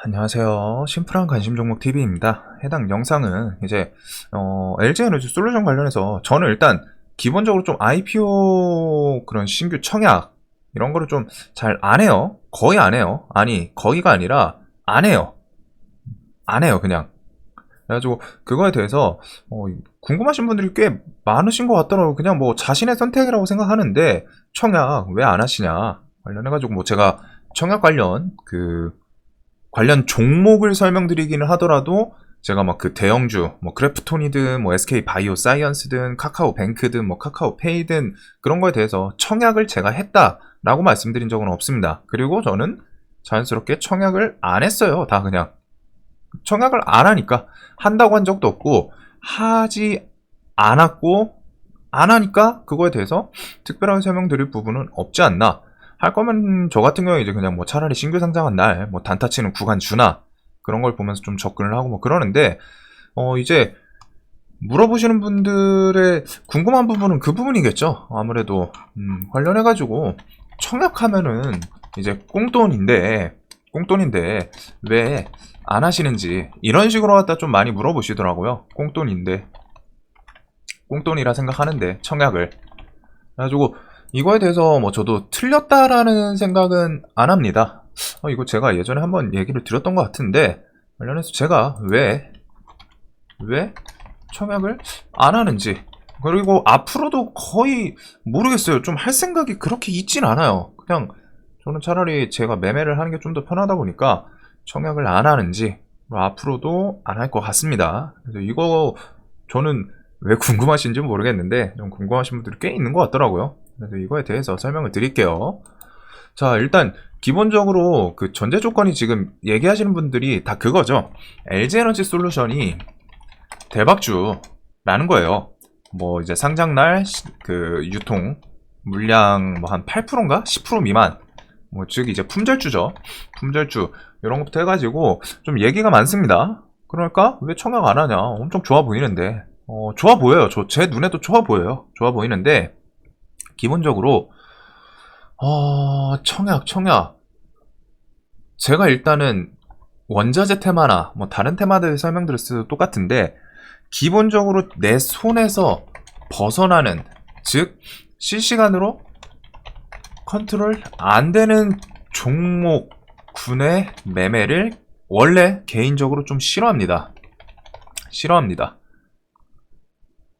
안녕하세요. 심플한 관심 종목 TV입니다. 해당 영상은 이제 LG 에너지 솔루션 관련해서 저는 일단 기본적으로 좀 IPO 그런 신규 청약 이런 거를 좀 잘 안 해요. 거의 안 해요. 아니, 거의가 아니라 안 해요. 안 해요, 그냥. 그래가지고 그거에 대해서 궁금하신 분들이 꽤 많으신 것 같더라고요. 그냥 뭐 자신의 선택이라고 생각하는데 청약 왜 안 하시냐 관련해가지고 뭐 제가 청약 관련 종목을 설명드리기는 하더라도 제가 막 그 대형주 뭐 그래프톤이든 뭐 SK 바이오사이언스든 카카오뱅크든 뭐 카카오페이든 그런 거에 대해서 청약을 제가 했다라고 말씀드린 적은 없습니다. 그리고 저는 자연스럽게 청약을 안 했어요. 다 그냥 청약을 안 하니까 한다고 한 적도 없고 하지 않았고 안 하니까 그거에 대해서 특별하게 설명드릴 부분은 없지 않나. 할 거면 저 같은 경우에 이제 그냥 뭐 차라리 신규 상장한 날 뭐 단타 치는 구간 주나 그런 걸 보면서 좀 접근을 하고 뭐 그러는데 이제 물어보시는 분들의 궁금한 부분은 그 부분이겠죠. 아무래도 관련해 가지고 청약하면은 이제 꽁돈인데 왜 안 하시는지 이런 식으로 갖다 좀 많이 물어보시더라고요. 꽁돈이라 생각하는데 청약을 그래가지고 이거에 대해서 뭐 저도 틀렸다라는 생각은 안 합니다. 이거 제가 예전에 한번 얘기를 드렸던 것 같은데 관련해서 제가 왜 청약을 안 하는지 그리고 앞으로도 거의 모르겠어요. 좀 할 생각이 그렇게 있진 않아요. 그냥 저는 차라리 제가 매매를 하는 게 좀 더 편하다 보니까 청약을 안 하는지 앞으로도 안 할 것 같습니다. 그래서 이거 저는 왜 궁금하신지 모르겠는데 좀 궁금하신 분들이 꽤 있는 것 같더라고요. 그래서 이거에 대해서 설명을 드릴게요. 자, 일단 기본적으로 그 전제 조건이 지금 얘기하시는 분들이 다 그거죠. LG에너지 솔루션이 대박주라는 거예요. 뭐 이제 상장날 그 유통 물량 뭐 한 8%인가 10% 미만 뭐 즉 이제 품절주죠. 품절주 이런 것부터 해가지고 좀 얘기가 많습니다. 그러니까 왜 청약 안 하냐? 엄청 좋아 보이는데 좋아 보여요. 제 눈에도 좋아 보여요. 좋아 보이는데 기본적으로 청약 제가 일단은 원자재 테마나 뭐 다른 테마들 설명드렸을 때도 똑같은데 기본적으로 내 손에서 벗어나는 즉 실시간으로 컨트롤 안 되는 종목군의 매매를 원래 개인적으로 좀 싫어합니다.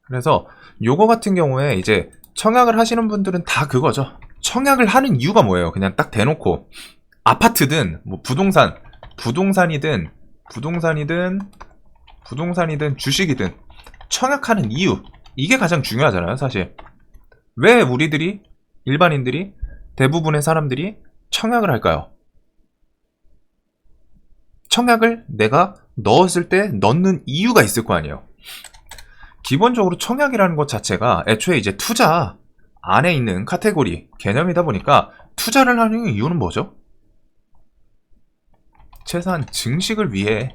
그래서 요거 같은 경우에 이제 청약을 하시는 분들은 다 그거죠. 청약을 하는 이유가 뭐예요? 그냥 딱 대놓고 아파트든 뭐 부동산이든 주식이든 청약하는 이유 이게 가장 중요하잖아요. 사실 왜 우리들이 일반인들이 대부분의 사람들이 청약을 할까요? 청약을 내가 넣었을 때 넣는 이유가 있을 거 아니에요. 기본적으로 청약이라는 것 자체가 애초에 이제 투자 안에 있는 카테고리 개념이다 보니까 투자를 하는 이유는 뭐죠? 재산 증식을 위해.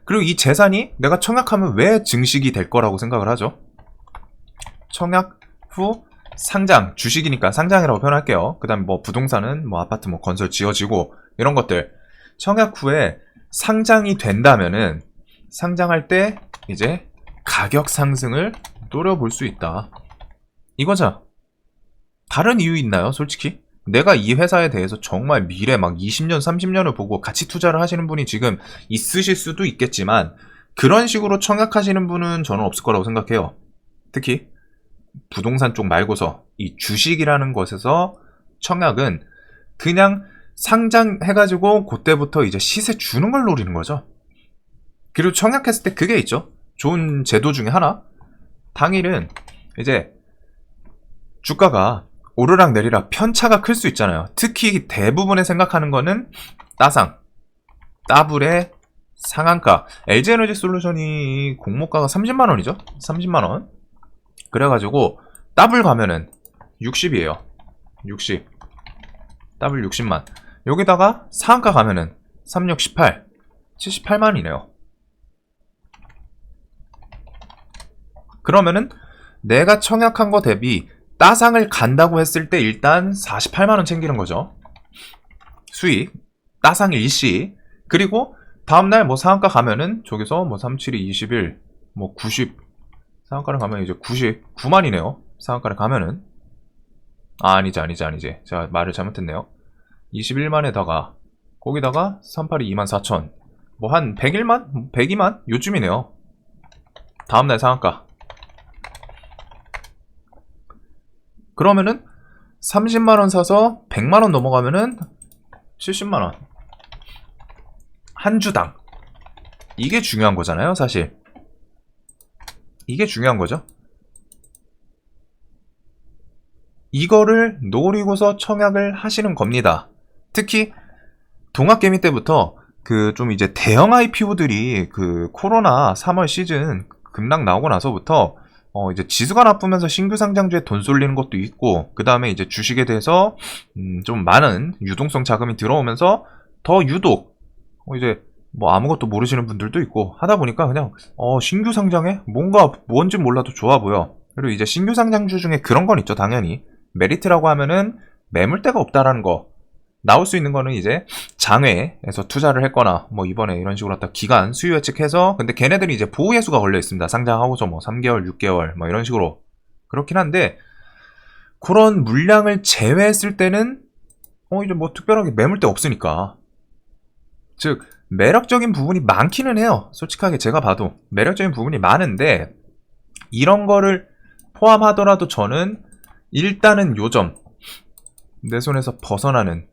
그리고 이 재산이 내가 청약하면 왜 증식이 될 거라고 생각을 하죠? 청약 후 상장, 주식이니까 상장이라고 표현할게요. 그 다음에 뭐 부동산은 뭐 아파트 뭐 건설 지어지고 이런 것들 청약 후에 상장이 된다면은 상장할 때 이제 가격 상승을 노려볼 수 있다. 이거죠. 다른 이유 있나요? 솔직히 내가 이 회사에 대해서 정말 미래 막 20년 30년을 보고 같이 투자를 하시는 분이 지금 있으실 수도 있겠지만 그런 식으로 청약하시는 분은 저는 없을 거라고 생각해요. 특히 부동산 쪽 말고서 이 주식이라는 것에서 청약은 그냥 상장해가지고 그때부터 이제 시세 주는 걸 노리는 거죠. 그리고 청약했을 때 그게 있죠. 좋은 제도 중에 하나 당일은 이제 주가가 오르락 내리락 편차가 클 수 있잖아요. 특히 대부분의 생각하는 거는 따블의 상한가. LG에너지 솔루션이 공모가가 30만원이죠. 30만원. 그래가지고 더블 가면은 60이에요. 60. 더블 60만. 여기다가 상한가 가면은 36, 18. 78만이네요. 그러면은 내가 청약한 거 대비 따상을 간다고 했을 때 일단 48만원 챙기는 거죠. 수익. 따상 일시. 그리고 다음날 뭐 상한가 가면은 저기서 뭐 37이 21, 뭐 90, 상한가를 가면 이제 99만이네요. 상한가를 가면은. 아니지. 제가 말을 잘못했네요. 21만에다가, 거기다가 382 24,000. 뭐 한 101만? 102만? 요쯤이네요. 다음날 상한가. 그러면은 30만원 사서 100만원 넘어가면은 70만원. 한 주당. 이게 중요한 거잖아요, 사실. 이게 중요한 거죠. 이거를 노리고서 청약을 하시는 겁니다. 특히 동학개미 때부터 그 좀 이제 대형 IPO들이 그 코로나 3월 시즌 급락 나오고 나서부터 이제 지수가 나쁘면서 신규 상장주에 돈 쏠리는 것도 있고, 그 다음에 이제 주식에 대해서 좀 많은 유동성 자금이 들어오면서 더 유독 이제 뭐 아무것도 모르시는 분들도 있고 하다 보니까 그냥 신규 상장에 뭔지 몰라도 좋아 보여. 그리고 이제 신규 상장주 중에 그런 건 있죠. 당연히 메리트라고 하면은 매물대가 없다라는 거. 나올 수 있는 거는 이제 장외에서 투자를 했거나 뭐 이번에 이런 식으로 갖다 기간 수요 예측해서, 근데 걔네들이 이제 보호 예수가 걸려 있습니다. 상장하고서 뭐 3개월, 6개월 뭐 이런 식으로. 그렇긴 한데 그런 물량을 제외했을 때는 이제 뭐 특별하게 매물대 없으니까, 즉 매력적인 부분이 많기는 해요. 솔직하게 제가 봐도 매력적인 부분이 많은데, 이런 거를 포함하더라도 저는 일단은 요점, 내 손에서 벗어나는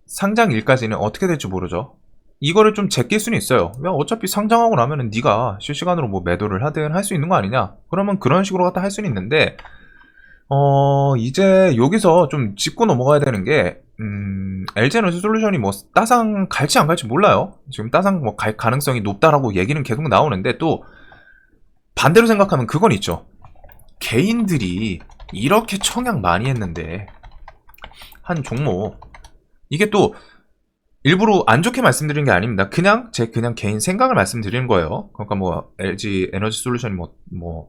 상장일까지는 어떻게 될지 모르죠. 이거를 좀 제낄 수는 있어요. 야, 어차피 상장하고 나면은 네가 실시간으로 뭐 매도를 하든 할 수 있는 거 아니냐. 그러면 그런 식으로 갖다 할 수는 있는데, 이제 여기서 좀 짚고 넘어가야 되는 게, LG에너지솔루션이 뭐 따상 갈지 안 갈지 몰라요. 지금 따상 뭐 갈 가능성이 높다라고 얘기는 계속 나오는데, 또 반대로 생각하면 그건 있죠. 개인들이 이렇게 청약 많이 했는데 한 종목, 이게 또 일부러 안 좋게 말씀드린 게 아닙니다. 그냥 제 개인 생각을 말씀드리는 거예요. 그러니까 뭐 LG 에너지 솔루션이 뭐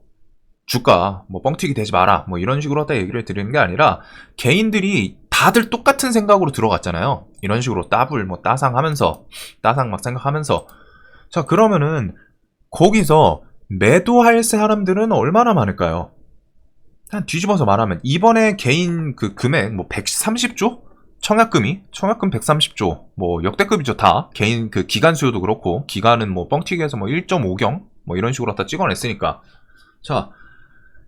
주가 뭐 뻥튀기 되지 마라 뭐 이런 식으로 하다 얘기를 드리는 게 아니라, 개인들이 다들 똑같은 생각으로 들어갔잖아요. 이런 식으로 따블 뭐 따상 막 생각하면서. 자, 그러면은 거기서 매도할 사람들은 얼마나 많을까요? 한 뒤집어서 말하면 이번에 개인 그 금액 뭐 130조? 청약금 130조, 뭐 역대급이죠. 다 개인 그 기간 수요도 그렇고, 기간은 뭐 뻥튀기해서 뭐 1.5경 뭐 이런 식으로 다 찍어냈으니까. 자,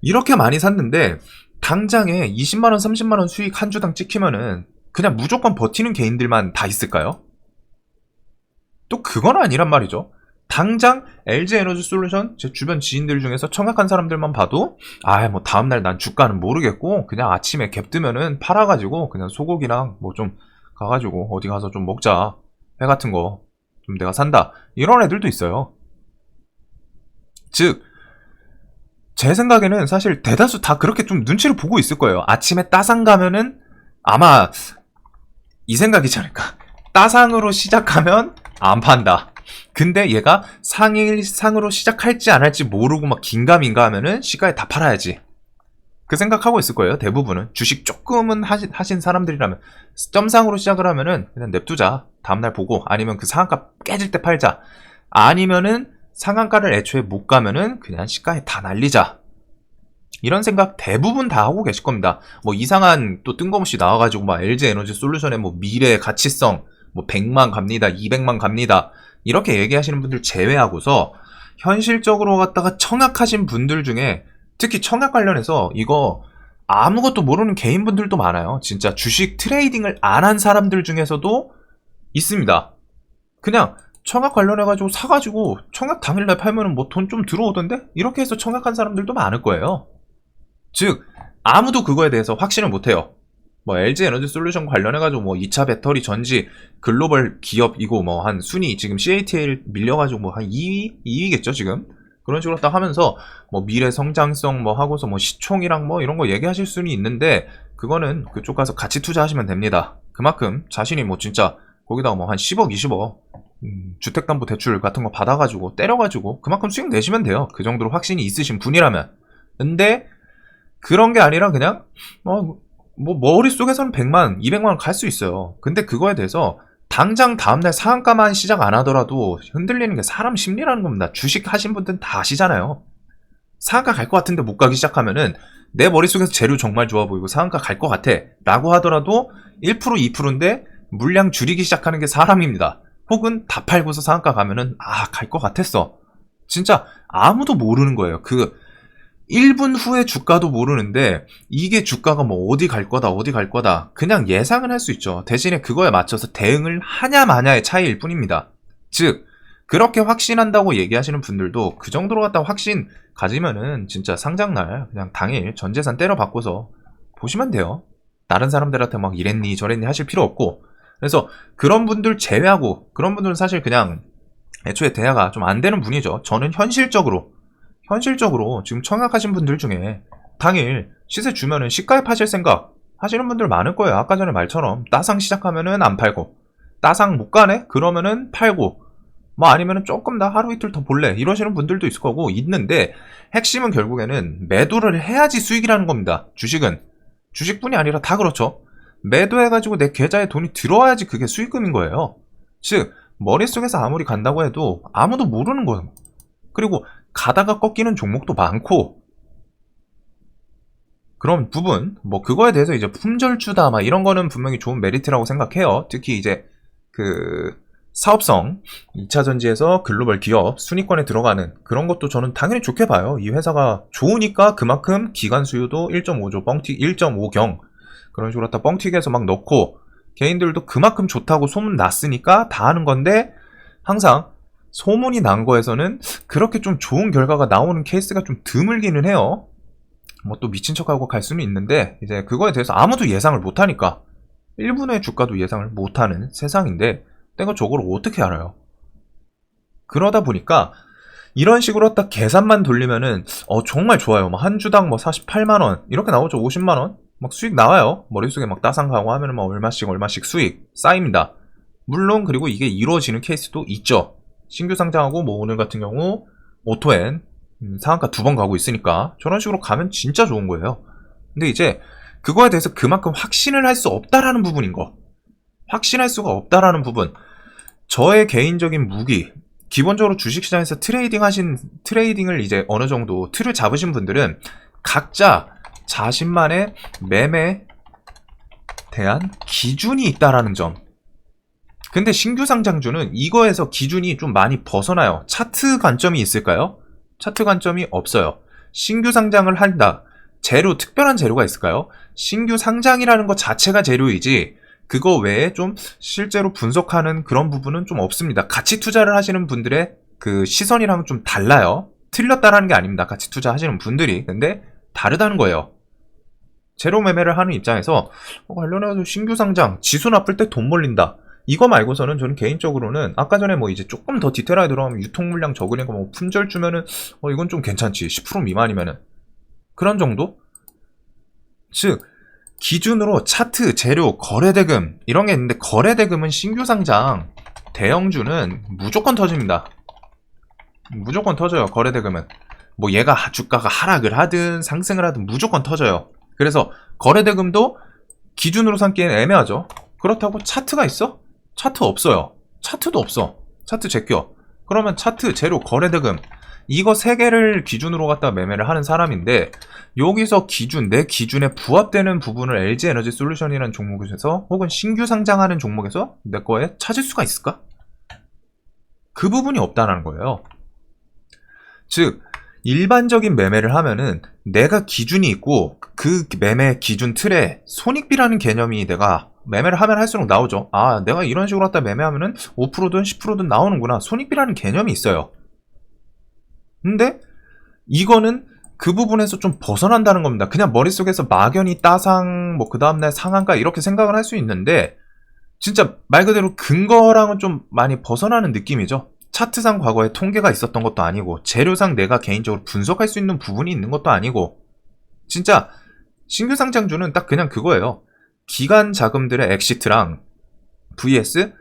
이렇게 많이 샀는데 당장에 20만원 30만원 수익 한 주당 찍히면은 그냥 무조건 버티는 개인들만 다 있을까요? 또 그건 아니란 말이죠. 당장 LG에너지솔루션 제 주변 지인들 중에서 청약한 사람들만 봐도 뭐 다음날 난 주가는 모르겠고 그냥 아침에 갭 뜨면은 팔아가지고 그냥 소고기랑 뭐 좀 가가지고 어디 가서 좀 먹자, 회 같은 거 좀 내가 산다, 이런 애들도 있어요. 즉 제 생각에는 사실 대다수 다 그렇게 좀 눈치를 보고 있을 거예요. 아침에 따상 가면은 아마 이 생각이지 않을까. 따상으로 시작하면 안 판다. 근데 얘가 상으로 시작할지 안 할지 모르고 막 긴가민가 하면은 시가에 다 팔아야지. 그 생각하고 있을 거예요. 대부분은. 주식 조금은 하신 사람들이라면. 점상으로 시작을 하면은 그냥 냅두자. 다음날 보고. 아니면 그 상한가 깨질 때 팔자. 아니면은 상한가를 애초에 못 가면은 그냥 시가에 다 날리자. 이런 생각 대부분 다 하고 계실 겁니다. 뭐 이상한 또 뜬금없이 나와가지고 막 LG 에너지 솔루션의 뭐 미래 가치성 뭐 100만 갑니다, 200만 갑니다, 이렇게 얘기하시는 분들 제외하고서 현실적으로 갖다가 청약하신 분들 중에, 특히 청약 관련해서 이거 아무것도 모르는 개인분들도 많아요. 진짜 주식 트레이딩을 안 한 사람들 중에서도 있습니다. 그냥 청약 관련해가지고 사가지고 청약 당일날 팔면은 뭐 돈 좀 들어오던데? 이렇게 해서 청약한 사람들도 많을 거예요. 즉 아무도 그거에 대해서 확신을 못해요. 뭐 LG 에너지 솔루션 관련해가지고 뭐 2차 배터리 전지 글로벌 기업이고 뭐 한 순위 지금 CATL 밀려가지고 뭐 한 2위겠죠 지금. 그런 식으로 딱 하면서 뭐 미래 성장성 뭐 하고서 뭐 시총이랑 뭐 이런 거 얘기하실 수는 있는데, 그거는 그쪽 가서 같이 투자하시면 됩니다. 그만큼 자신이 뭐 진짜 거기다가 뭐 한 10억 20억 주택담보대출 같은 거 받아가지고 때려가지고 그만큼 수익 내시면 돼요. 그 정도로 확신이 있으신 분이라면. 근데 그런 게 아니라 그냥 뭐 머릿속에서는 100만 200만 갈 수 있어요. 근데 그거에 대해서 당장 다음날 상한가만 시작 안 하더라도 흔들리는 게 사람 심리라는 겁니다. 주식 하신 분들은 다 아시잖아요. 상한가 갈 것 같은데 못 가기 시작하면은 내 머릿속에서 재료 정말 좋아 보이고 상한가 갈 것 같아 라고 하더라도 1% 2%인데 물량 줄이기 시작하는 게 사람입니다. 혹은 다 팔고서 상한가 가면은 갈 것 같았어. 진짜 아무도 모르는 거예요. 그 1분 후에 주가도 모르는데 이게 주가가 뭐 어디 갈 거다 그냥 예상은 할 수 있죠. 대신에 그거에 맞춰서 대응을 하냐 마냐의 차이일 뿐입니다. 즉 그렇게 확신한다고 얘기하시는 분들도 그 정도로 갖다 확신 가지면은 진짜 상장날 그냥 당일 전재산 때려 바꿔서 보시면 돼요. 다른 사람들한테 막 이랬니 저랬니 하실 필요 없고. 그래서 그런 분들 제외하고, 그런 분들은 사실 그냥 애초에 대화가 좀 안 되는 분이죠. 저는 현실적으로 지금 청약하신 분들 중에 당일 시세 주면은 시가에 파실 생각 하시는 분들 많을 거예요. 아까 전에 말처럼 따상 시작하면은 안 팔고, 따상 못 가네? 그러면은 팔고, 뭐 아니면은 조금 더 하루 이틀 더 볼래? 이러시는 분들도 있을 거고, 있는데 핵심은 결국에는 매도를 해야지 수익이라는 겁니다. 주식뿐이 아니라 다 그렇죠. 매도해가지고 내 계좌에 돈이 들어와야지 그게 수익금인 거예요. 즉 머릿속에서 아무리 간다고 해도 아무도 모르는 거예요. 그리고 가다가 꺾이는 종목도 많고, 그런 부분 뭐 그거에 대해서 이제 품절주다 막 이런 거는 분명히 좋은 메리트라고 생각해요. 특히 이제 그 사업성 2차전지에서 글로벌 기업 순위권에 들어가는 그런 것도 저는 당연히 좋게 봐요. 이 회사가 좋으니까 그만큼 기관 수요도 1.5조 뻥튀기 1.5경 그런 식으로 다 뻥튀기해서 막 넣고, 개인들도 그만큼 좋다고 소문 났으니까 다 하는 건데, 항상 소문이 난 거에서는 그렇게 좀 좋은 결과가 나오는 케이스가 좀 드물기는 해요. 뭐 또 미친 척하고 갈 수는 있는데, 이제 그거에 대해서 아무도 예상을 못하니까, 일본의 주가도 예상을 못하는 세상인데 내가 저걸 어떻게 알아요? 그러다 보니까 이런 식으로 딱 계산만 돌리면은 정말 좋아요. 뭐 한 주당 뭐 48만원 이렇게 나오죠. 50만원 막 수익 나와요. 머릿속에 막 따상하고 하면은 막 얼마씩 수익 쌓입니다. 물론 그리고 이게 이루어지는 케이스도 있죠. 신규 상장하고 뭐 오늘 같은 경우 오토엔 상한가 2번 가고 있으니까 저런 식으로 가면 진짜 좋은 거예요. 근데 이제 그거에 대해서 그만큼 확신을 할 수 없다라는 부분인 거. 확신할 수가 없다라는 부분. 저의 개인적인 무기, 기본적으로 주식시장에서 트레이딩을 이제 어느 정도 틀을 잡으신 분들은 각자 자신만의 매매에 대한 기준이 있다라는 점. 근데 신규 상장주는 이거에서 기준이 좀 많이 벗어나요. 차트 관점이 있을까요? 차트 관점이 없어요. 신규 상장을 한다. 특별한 재료가 있을까요? 신규 상장이라는 것 자체가 재료이지, 그거 외에 좀 실제로 분석하는 그런 부분은 좀 없습니다. 가치 투자를 하시는 분들의 그 시선이랑은 좀 달라요. 틀렸다라는 게 아닙니다. 가치 투자 하시는 분들이. 근데 다르다는 거예요. 재료 매매를 하는 입장에서 관련해서 신규 상장, 지수 나쁠 때 돈 몰린다. 이거 말고서는 저는 개인적으로는 아까 전에 뭐 이제 조금 더 디테일하게 들어가면 유통 물량 적으니까 뭐 품절 주면은 이건 좀 괜찮지. 10% 미만이면은. 그런 정도? 즉 기준으로 차트, 재료, 거래대금 이런 게 있는데, 거래대금은 신규 상장 대형주는 무조건 터집니다. 무조건 터져요. 거래대금은 뭐 얘가 주가가 하락을 하든 상승을 하든 무조건 터져요. 그래서 거래대금도 기준으로 삼기엔 애매하죠. 그렇다고 차트가 있어? 차트 없어요. 차트도 없어. 차트 제껴. 그러면 차트, 재료, 거래대금 이거 3개를 기준으로 갖다 매매를 하는 사람인데, 여기서 내 기준에 부합되는 부분을 LG에너지 솔루션이라는 종목에서 혹은 신규 상장하는 종목에서 내 거에 찾을 수가 있을까? 그 부분이 없다는 거예요. 즉 일반적인 매매를 하면은 내가 기준이 있고 그 매매 기준 틀에 손익비라는 개념이 내가 매매를 하면 할수록 나오죠. 내가 이런 식으로 갖다 매매하면은 5%든 10%든 나오는구나. 손익비라는 개념이 있어요. 근데 이거는 그 부분에서 좀 벗어난다는 겁니다. 그냥 머릿속에서 막연히 따상, 뭐 그 다음날 상한가 이렇게 생각을 할 수 있는데, 진짜 말 그대로 근거랑은 좀 많이 벗어나는 느낌이죠. 차트상 과거에 통계가 있었던 것도 아니고, 재료상 내가 개인적으로 분석할 수 있는 부분이 있는 것도 아니고, 진짜 신규 상장주는 딱 그냥 그거예요. 기관 자금들의 엑시트랑 vs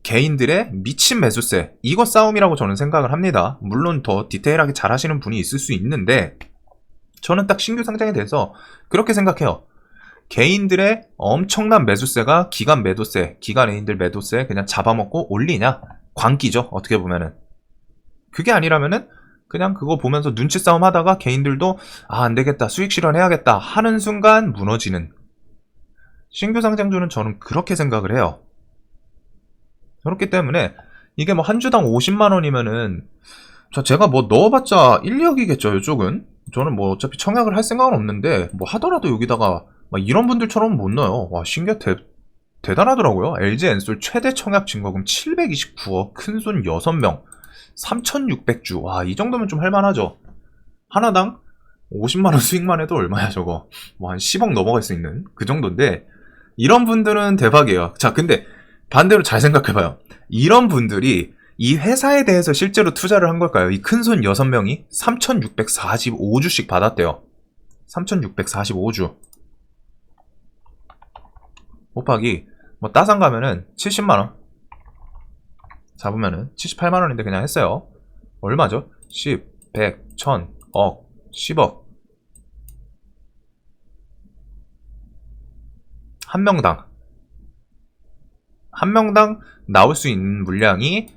개인들의 미친 매수세, 이거 싸움이라고 저는 생각을 합니다. 물론 더 디테일하게 잘 하시는 분이 있을 수 있는데, 저는 딱 신규 상장에 대해서 그렇게 생각해요. 개인들의 엄청난 매수세가 기관 매도세, 기관 애인들 매도세 그냥 잡아먹고 올리냐? 광기죠, 어떻게 보면은. 그게 아니라면은 그냥 그거 보면서 눈치 싸움 하다가 개인들도 안 되겠다, 수익 실현해야겠다 하는 순간 무너지는, 신규 상장주는 저는 그렇게 생각을 해요. 그렇기 때문에 이게 뭐 한 주당 50만원이면은 제가 뭐 넣어봤자 1, 2억이겠죠, 이쪽은. 저는 뭐 어차피 청약을 할 생각은 없는데 뭐 하더라도 여기다가 막 이런 분들처럼 못 넣어요. 와, 대단하더라고요. LG엔솔 최대 청약 증거금 729억, 큰손 6명, 3600주. 와, 이 정도면 좀 할만하죠. 하나당 50만원 수익만 해도 얼마야 저거. 뭐 한 10억 넘어갈 수 있는 그 정도인데, 이런 분들은 대박이에요. 자, 근데 반대로 잘 생각해봐요. 이런 분들이 이 회사에 대해서 실제로 투자를 한 걸까요? 이 큰손 6명이 3645주씩 받았대요. 3645주 곱하기 뭐 따상 가면은 70만원 잡으면은 78만원인데 그냥 했어요. 얼마죠? 10, 100, 1000, 억, 10억. 한 명당 나올 수 있는 물량이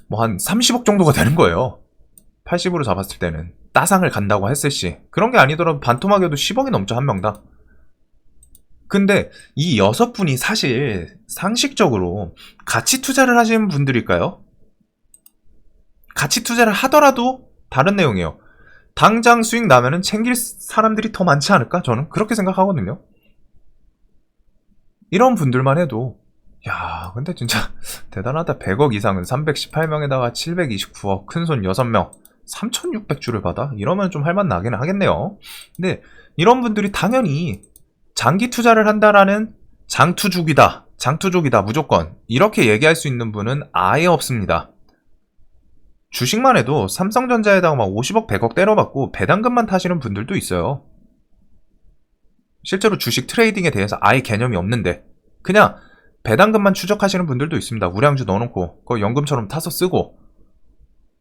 뭐 한 30억 정도가 되는 거예요. 80으로 잡았을 때는. 따상을 간다고 했을 시. 그런 게 아니더라도 반토막에도 10억이 넘죠, 한 명당. 근데 이 6분이 사실 상식적으로 가치 투자를 하시는 분들일까요? 가치 투자를 하더라도 다른 내용이에요. 당장 수익 나면은 챙길 사람들이 더 많지 않을까? 저는 그렇게 생각하거든요. 이런 분들만 해도 야, 근데 진짜 대단하다. 100억 이상은 318명에다가 729억, 큰손 6명, 3600주를 받아? 이러면 좀 할만 나긴 하겠네요. 근데 이런 분들이 당연히 장기 투자를 한다라는 장투족이다, 무조건 이렇게 얘기할 수 있는 분은 아예 없습니다. 주식만 해도 삼성전자에다가 막 50억, 100억 때려받고 배당금만 타시는 분들도 있어요. 실제로 주식 트레이딩에 대해서 아예 개념이 없는데 그냥 배당금만 추적하시는 분들도 있습니다. 우량주 넣어놓고 그거 연금처럼 타서 쓰고.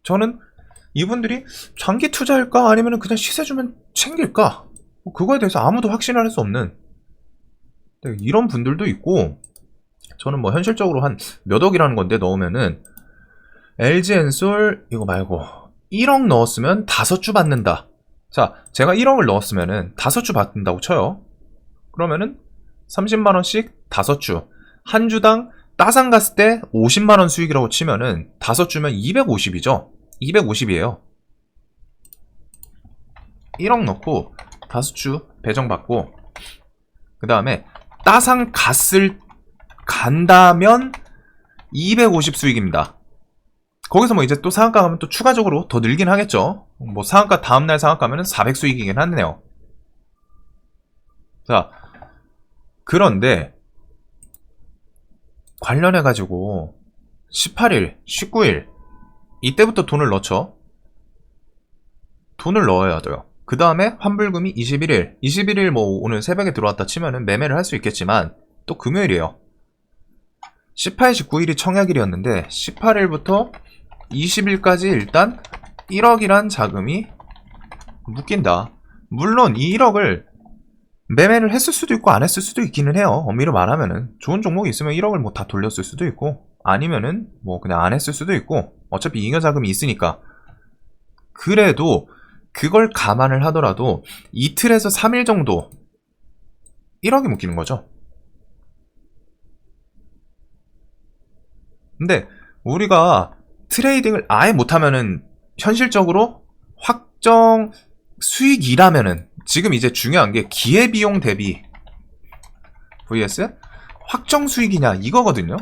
저는 이분들이 장기 투자일까 아니면 그냥 시세 주면 챙길까, 그거에 대해서 아무도 확신을 할 수 없는 이런 분들도 있고, 저는 뭐 현실적으로 한 몇 억이라는 건데 넣으면은 LG엔솔 이거 말고 1억 넣었으면 5주 받는다. 자, 제가 1억을 넣었으면은 5주 받는다고 쳐요. 그러면은 30만원씩 5주, 한 주당 따상 갔을 때 50만원 수익이라고 치면은 5주면 250이죠. 250이에요. 1억 넣고 5주 배정받고, 그 다음에 따상 간다면 250 수익입니다. 거기서 뭐 이제 또 상한가 가면 또 추가적으로 더 늘긴 하겠죠. 뭐 상한가 다음날 상한가 가면은 400 수익이긴 하네요. 자, 그런데 관련해가지고 18일, 19일 이때부터 돈을 넣죠. 돈을 넣어야 돼요. 그 다음에 환불금이 21일 뭐 오늘 새벽에 들어왔다 치면은 매매를 할 수 있겠지만 또 금요일이에요. 18, 19일이 청약일이었는데 18일부터 20일까지 일단 1억이란 자금이 묶인다. 물론 이 1억을 매매를 했을 수도 있고 안 했을 수도 있기는 해요. 엄밀히 말하면은 좋은 종목이 있으면 1억을 뭐 다 돌렸을 수도 있고, 아니면은 뭐 그냥 안 했을 수도 있고, 어차피 잉여 자금이 있으니까. 그래도 그걸 감안을 하더라도 이틀에서 3일 정도 1억이 묶이는 거죠. 근데 우리가 트레이딩을 아예 못하면은 현실적으로 확정 수익이라면은, 지금 이제 중요한 게 기회비용 대비 vs 확정 수익이냐 이거거든요.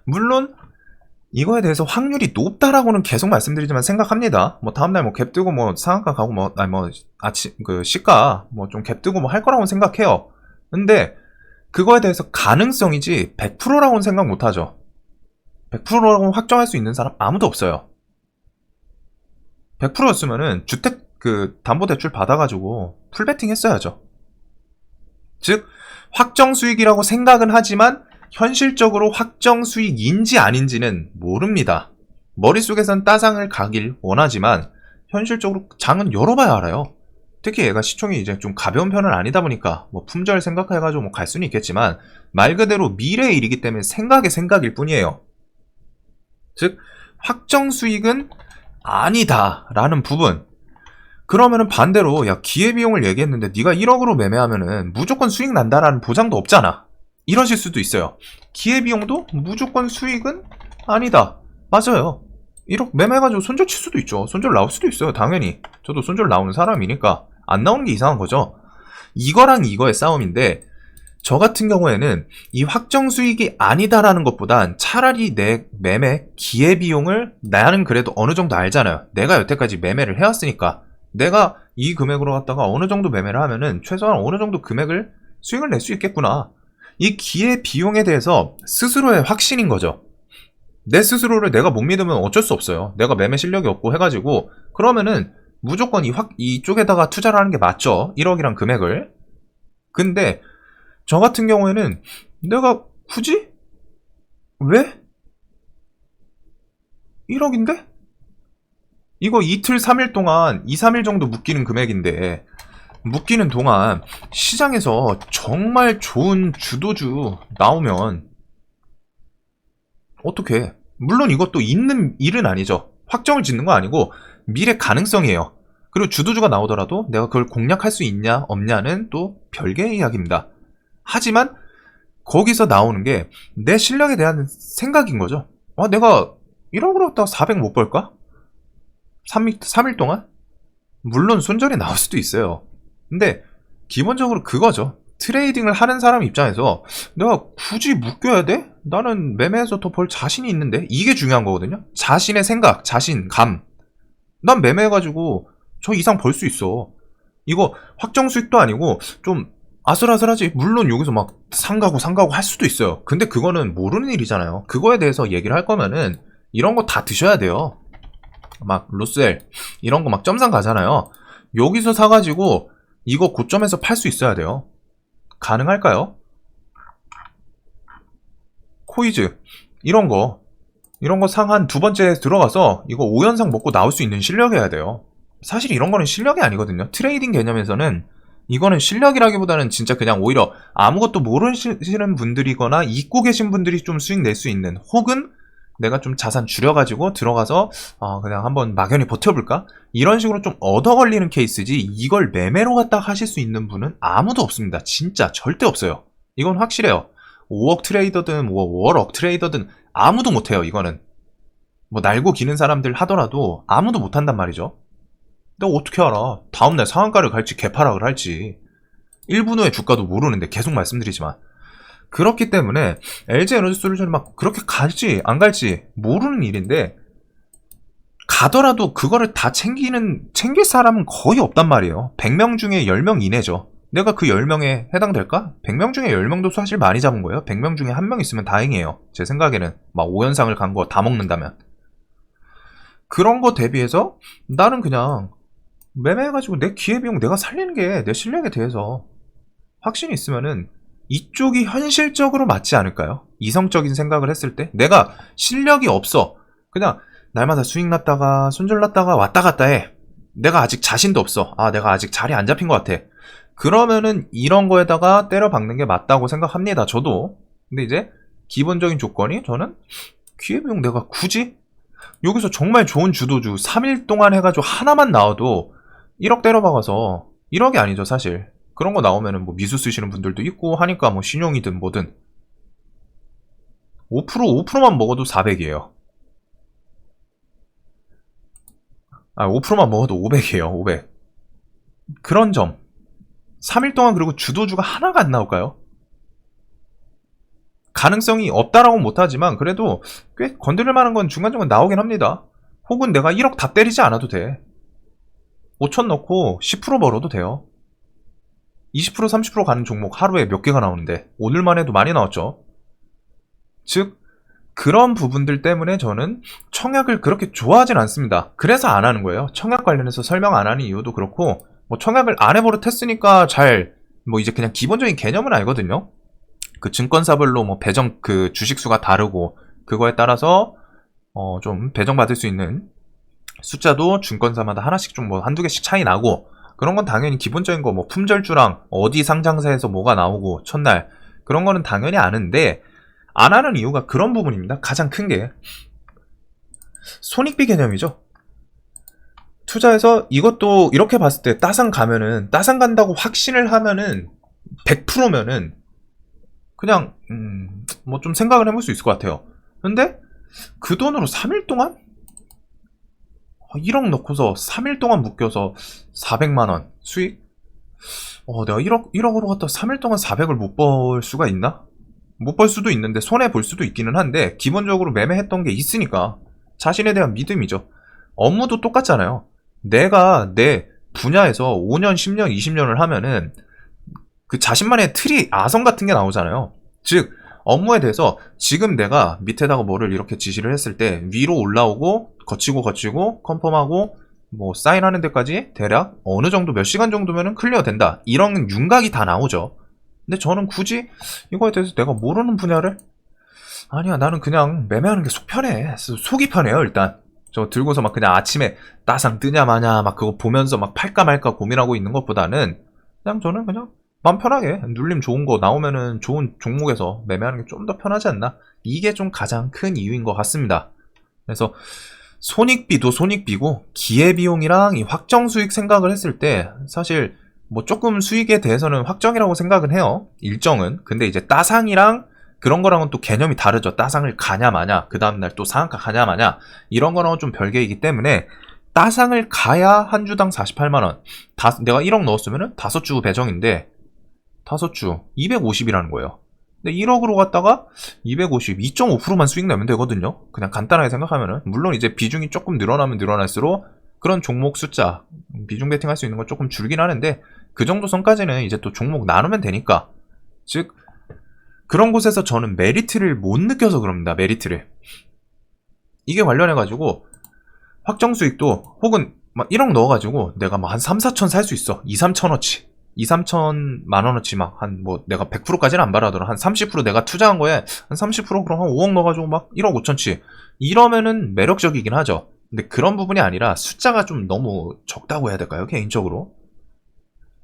물론 이거에 대해서 확률이 높다라고는 계속 말씀드리지만 생각합니다. 뭐 다음날 뭐 갭 뜨고 뭐 상한가 가고 뭐 아니 뭐 아침 그 시가 뭐 좀 갭 뜨고 뭐 할 거라고 생각해요. 근데 그거에 대해서 가능성이지 100%라고는 생각 못 하죠. 100%라고 확정할 수 있는 사람 아무도 없어요. 100%였으면은 주택 그 담보대출 받아가지고 풀베팅 했어야죠. 즉 확정 수익이라고 생각은 하지만 현실적으로 확정 수익인지 아닌지는 모릅니다. 머릿속에선 따상을 가길 원하지만 현실적으로 장은 열어봐야 알아요. 특히 얘가 시총이 이제 좀 가벼운 편은 아니다 보니까 뭐 품절 생각해가지고 뭐 갈 수는 있겠지만 말 그대로 미래의 일이기 때문에 생각의 생각일 뿐이에요. 즉 확정 수익은 아니다라는 부분. 그러면은 반대로 야 기회비용을 얘기했는데 네가 1억으로 매매하면은 무조건 수익 난다라는 보장도 없잖아. 이러실 수도 있어요. 기회비용도 무조건 수익은 아니다. 맞아요. 1억 매매해가지고 손절 칠 수도 있죠. 손절 나올 수도 있어요. 당연히. 저도 손절 나오는 사람이니까 안 나오는 게 이상한 거죠. 이거랑 이거의 싸움인데 저 같은 경우에는 이 확정 수익이 아니다라는 것보단 차라리 내 매매 기회비용을 나는 그래도 어느 정도 알잖아요. 내가 여태까지 매매를 해왔으니까 내가 이 금액으로 갖다가 어느 정도 매매를 하면은 최소한 어느 정도 금액을 수익을 낼 수 있겠구나. 이 기회비용에 대해서 스스로의 확신인 거죠. 내 스스로를 내가 못 믿으면 어쩔 수 없어요. 내가 매매 실력이 없고 해가지고 그러면은 무조건 이쪽에다가 투자를 하는 게 맞죠. 1억이란 금액을. 근데 저 같은 경우에는 내가 굳이? 왜? 1억인데? 이거 이틀 3일 동안 2, 3일 정도 묶이는 금액인데 묶이는 동안 시장에서 정말 좋은 주도주 나오면 어떡해. 물론 이것도 있는 일은 아니죠. 확정을 짓는 거 아니고 미래 가능성이에요. 그리고 주도주가 나오더라도 내가 그걸 공략할 수 있냐 없냐는 또 별개의 이야기입니다. 하지만 거기서 나오는 게 내 실력에 대한 생각인 거죠. 내가 1억으로 갖다가 400 못 벌까? 3일 동안? 물론 손절이 나올 수도 있어요. 근데 기본적으로 그거죠. 트레이딩을 하는 사람 입장에서 내가 굳이 묶여야 돼? 나는 매매해서 더 벌 자신이 있는데? 이게 중요한 거거든요. 자신의 생각, 자신감. 난 매매해가지고 저 이상 벌 수 있어. 이거 확정 수익도 아니고 좀 아슬아슬하지. 물론 여기서 막 상가고 할 수도 있어요. 근데 그거는 모르는 일이잖아요. 그거에 대해서 얘기를 할 거면은 이런 거 다 드셔야 돼요. 막 로스엘 이런 거 막 점상 가잖아요. 여기서 사가지고 이거 고점에서 팔 수 있어야 돼요. 가능할까요? 코이즈 이런 거 상 한 두 번째 들어가서 이거 5연상 먹고 나올 수 있는 실력이어야 돼요. 사실 이런 거는 실력이 아니거든요. 트레이딩 개념에서는 이거는 실력이라기보다는 진짜 그냥 오히려 아무것도 모르시는 분들이거나 잊고 계신 분들이 좀 수익 낼 수 있는, 혹은 내가 좀 자산 줄여가지고 들어가서 그냥 한번 막연히 버텨볼까? 이런 식으로 좀 얻어 걸리는 케이스지, 이걸 매매로 갖다 하실 수 있는 분은 아무도 없습니다. 진짜 절대 없어요. 이건 확실해요. 5억 트레이더든 뭐 5억 트레이더든 아무도 못해요. 이거는 뭐 날고 기는 사람들 하더라도 아무도 못한단 말이죠. 내가 어떻게 알아? 다음날 상한가를 갈지 개파락을 할지 1분 후에 주가도 모르는데 계속 말씀드리지만, 그렇기 때문에 LG에너지솔루션이 막 그렇게 갈지 안 갈지 모르는 일인데, 가더라도 그거를 다 챙길 사람은 거의 없단 말이에요. 100명 중에 10명 이내죠. 내가 그 10명에 해당될까? 100명 중에 10명도 사실 많이 잡은 거예요. 100명 중에 1명 있으면 다행이에요. 제 생각에는 막 5연상을 간 거 다 먹는다면. 그런 거 대비해서 나는 그냥 매매해가지고 내 기회비용 내가 살리는 게 내 실력에 대해서 확신이 있으면은 이쪽이 현실적으로 맞지 않을까요? 이성적인 생각을 했을 때 내가 실력이 없어, 그냥 날마다 수익 났다가 손절 났다가 왔다 갔다 해, 내가 아직 자신도 없어, 내가 아직 자리 안 잡힌 것 같아, 그러면은 이런 거에다가 때려 박는 게 맞다고 생각합니다. 저도. 근데 이제 기본적인 조건이, 저는 기회비용 내가 굳이 여기서 정말 좋은 주도주 3일 동안 해가지고 하나만 나와도 1억 때려박아서, 1억이 아니죠 사실, 그런 거 나오면은 뭐 미수 쓰시는 분들도 있고 하니까 뭐 신용이든 뭐든 5%만 먹어도 400이에요. 5%만 먹어도 500이에요. 500. 그런 점. 3일 동안 그리고 주도주가 하나가 안 나올까요? 가능성이 없다라고 못하지만 그래도 꽤 건드릴 만한 건 중간중간 나오긴 합니다. 혹은 내가 1억 다 때리지 않아도 돼. 5천 넣고 10% 벌어도 돼요. 20% 30% 가는 종목 하루에 몇 개가 나오는데 오늘만 해도 많이 나왔죠. 즉 그런 부분들 때문에 저는 청약을 그렇게 좋아하진 않습니다. 그래서 안 하는 거예요. 청약 관련해서 설명 안 하는 이유도 그렇고, 뭐 청약을 안 해버릇했으니까 뭐 이제 그냥 기본적인 개념은 알거든요. 그 증권사별로 뭐 배정, 그 주식수가 다르고 그거에 따라서 좀 배정받을 수 있는 숫자도 증권사마다 하나씩 좀 뭐 한두 개씩 차이 나고, 그런 건 당연히 기본적인 거 뭐 품절주랑 어디 상장사에서 뭐가 나오고 첫날 그런 거는 당연히 아는데 안 하는 이유가 그런 부분입니다. 가장 큰 게 손익비 개념이죠. 투자해서 이것도 이렇게 봤을 때 따상 가면은 따상 간다고 확신을 하면은 100%면은 그냥 뭐 좀 생각을 해볼 수 있을 것 같아요. 근데 그 돈으로 3일 동안 1억 넣고서 3일 동안 묶여서 400만원 수익? 내가 1억으로 갖다 3일 동안 400을 못 벌 수가 있나? 못 벌 수도 있는데 손해 볼 수도 있기는 한데 기본적으로 매매했던 게 있으니까 자신에 대한 믿음이죠. 업무도 똑같잖아요. 내가 내 분야에서 5년, 10년, 20년을 하면은 그 자신만의 틀이 아성 같은 게 나오잖아요. 즉 업무에 대해서 지금 내가 밑에다가 뭐를 이렇게 지시를 했을 때 위로 올라오고 거치고 컨펌하고 뭐 사인하는 데까지 대략 어느 정도 몇 시간 정도면은 클리어 된다. 이런 윤곽이 다 나오죠. 근데 저는 굳이 이거에 대해서 내가 모르는 분야를 아니야 나는 그냥 매매하는 게 속 편해. 속이 편해요 일단. 저 들고서 막 그냥 아침에 따상 뜨냐 마냐 막 그거 보면서 막 팔까 말까 고민하고 있는 것보다는 그냥 저는 그냥 마음 편하게 눌림 좋은 거 나오면은 좋은 종목에서 매매하는 게 좀 더 편하지 않나? 이게 좀 가장 큰 이유인 것 같습니다. 그래서 손익비도 손익비고 기회비용이랑 이 확정 수익 생각을 했을 때 사실 뭐 조금 수익에 대해서는 확정이라고 생각은 해요. 일정은. 근데 이제 따상이랑 그런 거랑은 또 개념이 다르죠. 따상을 가냐 마냐 그 다음날 또 상한가 가냐 마냐 이런 거랑은 좀 별개이기 때문에 따상을 가야 한 주당 48만원 내가 1억 넣었으면은 5주 배정인데 5주 250이라는 거예요. 근데 1억으로 갔다가 250, 2.5%만 수익 내면 되거든요. 그냥 간단하게 생각하면은. 물론 이제 비중이 조금 늘어나면 늘어날수록 그런 종목 숫자, 비중 베팅할 수 있는 건 조금 줄긴 하는데 그 정도 선까지는 이제 또 종목 나누면 되니까. 즉 그런 곳에서 저는 메리트를 못 느껴서 그럽니다. 메리트를. 이게 관련해가지고 확정 수익도 혹은 막 1억 넣어가지고 내가 막 한 3, 4천 살 수 있어. 2, 3천어치. 2, 3천만 원어치 막 한 뭐 내가 100%까지는 안 바라더라. 한 30% 내가 투자한 거에 한 30% 그럼 한 5억 넣어가지고 막 1억 5천치. 이러면은 매력적이긴 하죠. 근데 그런 부분이 아니라 숫자가 좀 너무 적다고 해야 될까요? 개인적으로.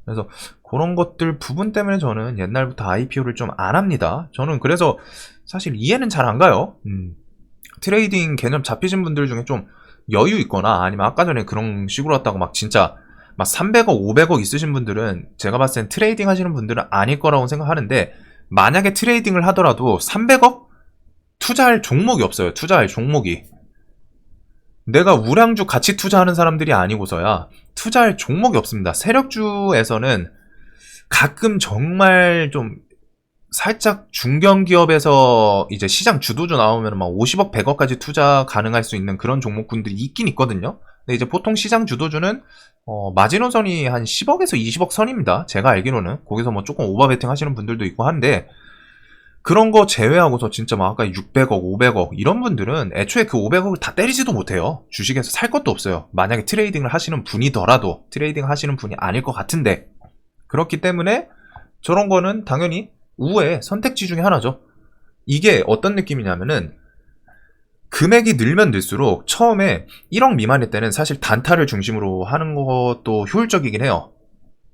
그래서 그런 것들 부분 때문에 저는 옛날부터 IPO를 좀 안 합니다. 저는 그래서 사실 이해는 잘 안 가요. 트레이딩 개념 잡히신 분들 중에 좀 여유 있거나 아니면 아까 전에 그런 식으로 했다고 막 진짜 막 300억, 500억 있으신 분들은 제가 봤을 땐 트레이딩 하시는 분들은 아닐 거라고 생각하는데 만약에 트레이딩을 하더라도 300억? 투자할 종목이 없어요. 투자할 종목이. 내가 우량주 같이 투자하는 사람들이 아니고서야 투자할 종목이 없습니다. 세력주에서는 가끔 정말 좀 살짝 중견기업에서 이제 시장 주도주 나오면 막 50억, 100억까지 투자 가능할 수 있는 그런 종목군들이 있긴 있거든요. 근데 이제 보통 시장 주도주는 마지노선이 한 10억에서 20억 선입니다. 제가 알기로는. 거기서 뭐 조금 오버베팅 하시는 분들도 있고 한데 그런 거 제외하고서 진짜 막 아까 600억, 500억 이런 분들은 애초에 그 500억을 다 때리지도 못해요. 주식에서 살 것도 없어요. 만약에 트레이딩을 하시는 분이더라도 트레이딩 하시는 분이 아닐 것 같은데 그렇기 때문에 저런 거는 당연히 우회 선택지 중에 하나죠. 이게 어떤 느낌이냐면은 금액이 늘면 늘수록 처음에 1억 미만일 때는 사실 단타를 중심으로 하는 것도 효율적이긴 해요.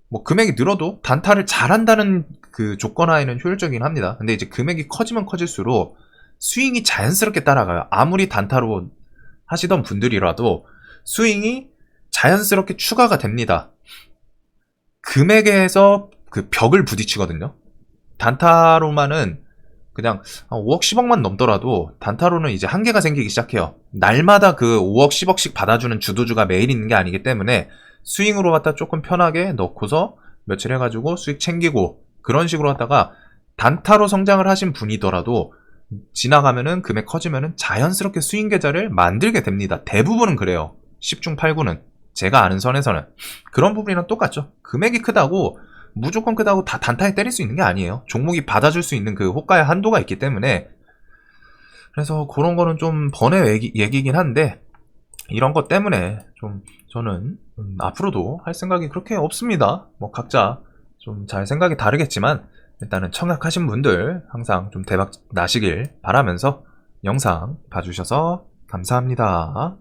뭐 금액이 늘어도 단타를 잘한다는 그 조건 하에는 효율적이긴 합니다. 근데 이제 금액이 커지면 커질수록 스윙이 자연스럽게 따라가요. 아무리 단타로 하시던 분들이라도 스윙이 자연스럽게 추가가 됩니다. 금액에서 그 벽을 부딪히거든요. 단타로만은 그냥 5억 10억만 넘더라도 단타로는 이제 한계가 생기기 시작해요. 날마다 그 5억 10억씩 받아주는 주도주가 매일 있는 게 아니기 때문에 스윙으로 갖다 조금 편하게 넣고서 며칠 해가지고 수익 챙기고 그런 식으로 하다가 단타로 성장을 하신 분이더라도 지나가면은 금액 커지면은 자연스럽게 스윙 계좌를 만들게 됩니다. 대부분은 그래요. 10중 8구는 제가 아는 선에서는 그런 부분이랑 똑같죠. 금액이 크다고 무조건 크다고 다 단타에 때릴 수 있는 게 아니에요. 종목이 받아줄 수 있는 그 호가의 한도가 있기 때문에 그래서 그런 거는 좀 번외 얘기긴 한데 이런 것 때문에 좀 저는 앞으로도 할 생각이 그렇게 없습니다. 뭐 각자 좀 잘 생각이 다르겠지만 일단은 청약하신 분들 항상 좀 대박 나시길 바라면서 영상 봐주셔서 감사합니다.